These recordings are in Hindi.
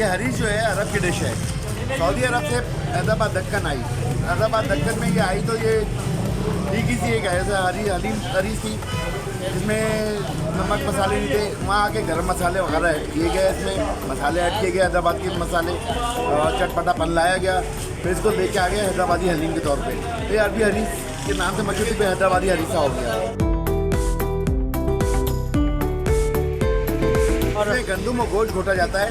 ये हरीश जो है अरब की डिश है। सऊदी अरब से हैदराबाद दक्कन आई। हैदराबाद दक्कन में ये आई तो ये ठीक ही सी एक ऐसा हलीम हरीश थी जिसमें नमक मसाले नहीं थे। वहाँ आके गरम मसाले वगैरह ऐड किए गए, इसमें मसाले ऐड किए गए हैदराबाद के मसाले और चटपटापन लाया गया। फिर इसको लेके आ गया हैदराबादी हलीम के तौर पे। ये अरबी हरीश के नाम से मशहूर थी, हैदराबादी हरीसा हो गया। इसमें गंदम और गोश्त घोटा जाता है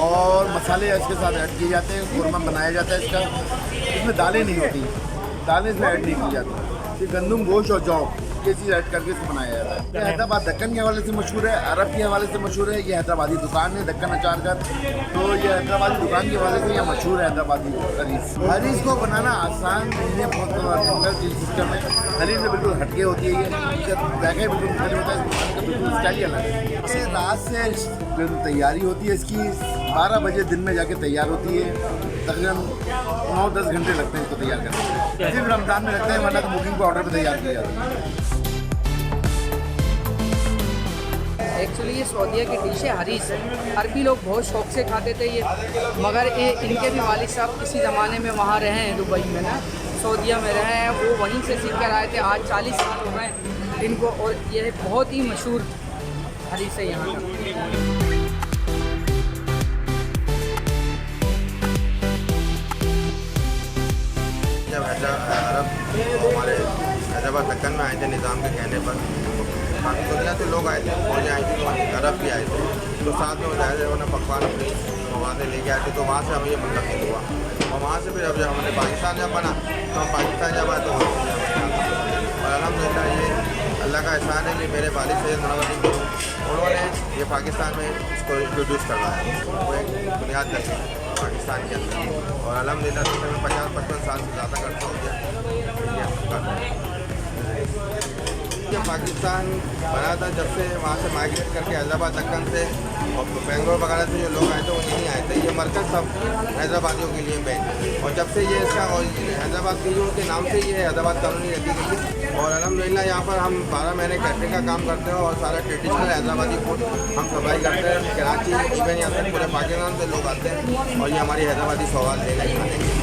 और मसाले इसके साथ ऐड किए जाते हैं। खुरमा बनाया जाता है इसका। इसमें दालें नहीं होती, दालें इसमें ऐड नहीं की जाती। ये गंदम, गोश्त और जौ ये चीज़ ऐड करके इसको बनाया जाता है। ये हैदराबाद दक्कन के हवाले से मशहूर है, अरब के हवाले से मशहूर है। ये हैदराबादी दुकान है दक्कन अचार का, तो ये हैदराबादी दुकान के हवाले से यह मशहूर है हैदराबादी हरीश। हरीश को बनाना आसान नहीं है, बहुत सिस्टम है। हलीम से बिल्कुल हटके होती है, ये देखा बिल्कुल होता है, बिल्कुल स्टाइल ही अलग है। रात से तैयारी होती है इसकी, 12 बजे दिन में जाके तैयार होती है। तकरीबन 9-10 घंटे लगते हैं इसको तैयार करने। सिर्फ रमज़ान में लगते हैं, वरना तो बुकिंग को ऑर्डर पर तैयार किया जाता है। एक्चुअली ये सऊदीया की डिश है हरीस। अरबी लोग बहुत शौक से खाते थे ये, मगर ये इनके भी वालिद साहब किसी ज़माने में वहाँ रहे हैं, दुबई में ना, सऊदीया में रहे हैं। वो वहीं से सीख कर आए थे। आज 40 साल हो गए इनको, और ये बहुत ही मशहूर हरीस है यहाँ का। जब अरब हमारे हैदराबाद दक्कन में आए थे निज़ाम के कहने पर, काफ़ी दुनिया से लोग आए थे, फौजें आई थी, तो अरब भी आए थे, तो साथ में जाए थे उन्होंने पकवान अपनी मवादें लेके आए थे। तो वहाँ से हमें ये मुंतकिल हुआ और वहाँ से फिर जब हमने पाकिस्तान जब बना तो हम पाकिस्तान जब आए तो और अल्हम्दुलिल्लाह ये अल्लाह का एहसान है कि मेरे वालिद सैयद मुनव्वर उन्होंने ये पाकिस्तान में इसको इंट्रोड्यूस करवाया। वो एक बुनियाद लगी पाकिस्तान के अंदर और अल्हम्दुलिल्लाह तकरीबन 50-55 साल से ज़्यादा करता हो गया। पाकिस्तान बना था जब से वहाँ से माइग्रेट करके हैदराबाद दक्कन से और बेंगलोर वगैरह से जो लोग आए थे वो यहीं आए थे। ये मरकज़ सब हैदराबादियों के लिए बैन और जब से ये इसका और हैदराबाद के के नाम से ये हैदराबाद कॉलोनी रखी गई है। और अल्हम्दुलिल्लाह यहाँ पर हम 12 महीने कैटरिंग का काम करते हैं और सारा ट्रेडिशनल हैदराबादी फूड हम सप्लाई करते हैं। कराची इवन यहाँ से पूरे पाकिस्तान से लोग आते हैं और ये हमारी हैदराबादी सौगात लेने खाने के लिए।